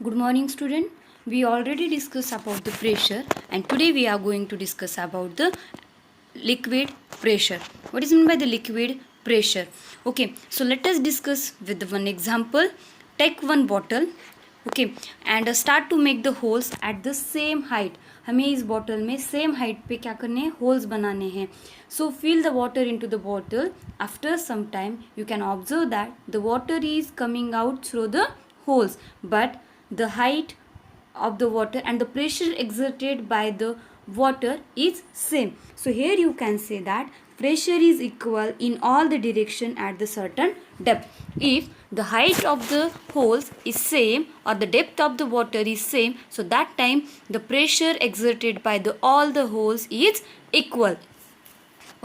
Good morning, student. We already discussed about the pressure, and today we are going to discuss about the liquid pressure. What is meant by the liquid pressure? Okay, so let us discuss with one example. Take one bottle, okay, and start to make the holes at the same height. हमें इस bottle में same height पे क्या करने हैं, holes बनाने हैं. So fill the water into the bottle. After some time you can observe that the water is coming out through the holes, but the height of the water and the pressure exerted by the water is same. So here you can say that pressure is equal in all the direction at the certain depth. If the height of the holes is same or the depth of the water is same, so that time the pressure exerted by the all the holes is equal.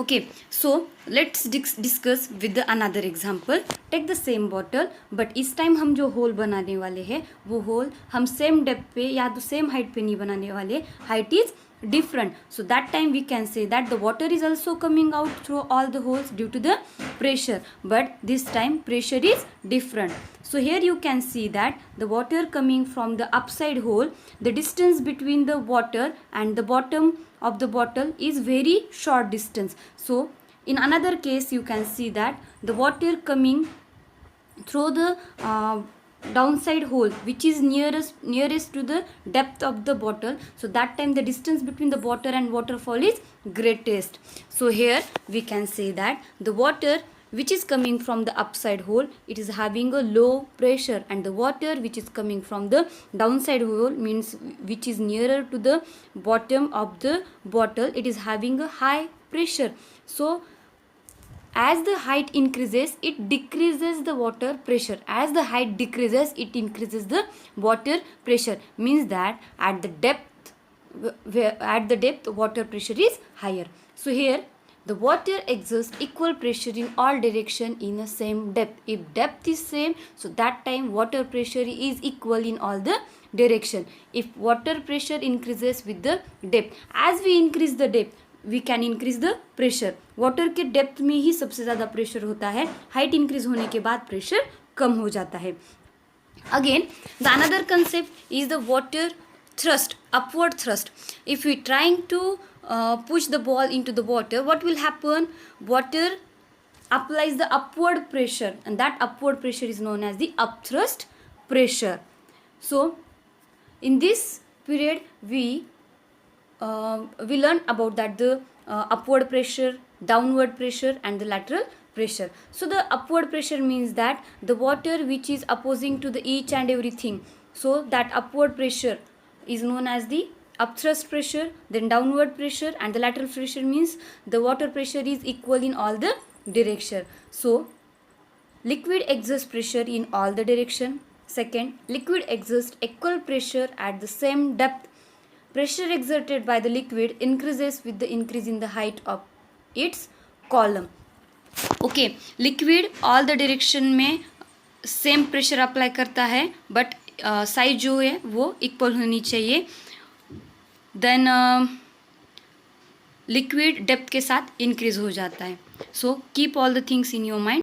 Okay, so let's discuss with the another example. Take the same bottle, but इस time हम जो whole बनाने वाले हैं वो whole हम same depth पे या तो सेम हाइट पे नहीं बनाने वाले, height is different. So that time we can say that the water is also coming out through all the holes due to the pressure, but this time pressure is different. So here you can see that the water coming from the upside hole, the distance between the water and the bottom of the bottle is very short distance. So in another case you can see that the water coming through the downside hole which is nearest to the depth of the bottle, so that time the distance between the water and waterfall is greatest. So here we can say that the water which is coming from the upside hole, it is having a low pressure, and the water which is coming from the downside hole, means which is nearer to the bottom of the bottle, it is having a high pressure. So as the height increases, it decreases the water pressure. As the height decreases, it increases the water pressure. Means that at the depth water pressure is higher. So here the water exerts equal pressure in all direction in the same depth. If depth is same, so that time water pressure is equal in all the direction. If water pressure increases with the depth, as we increase the depth, we can increase the pressure. Water के depth में ही सबसे ज़्यादा pressure होता है, height increase होने के बाद प्रेशर कम हो जाता है. Again the another concept is the water thrust, upward thrust. If we trying to push the ball into the water, what will happen? Water applies the upward pressure, and that upward pressure is known as the upthrust pressure. So in this period we learn about that the upward pressure, downward pressure and the lateral pressure. So the upward pressure means that the water which is opposing to the each and everything, so that upward pressure is known as the upthrust pressure. Then downward pressure and the lateral pressure means the water pressure is equal in all the direction. So liquid exerts pressure in all the direction. Second, liquid exerts equal pressure at the same depth. Pressure exerted by the liquid increases with the increase in the height of its column. Okay, liquid all the direction में same pressure apply करता है, but size जो है वो equal होनी चाहिए. Then liquid depth के साथ इंक्रीज हो जाता है. So keep all the things in your mind.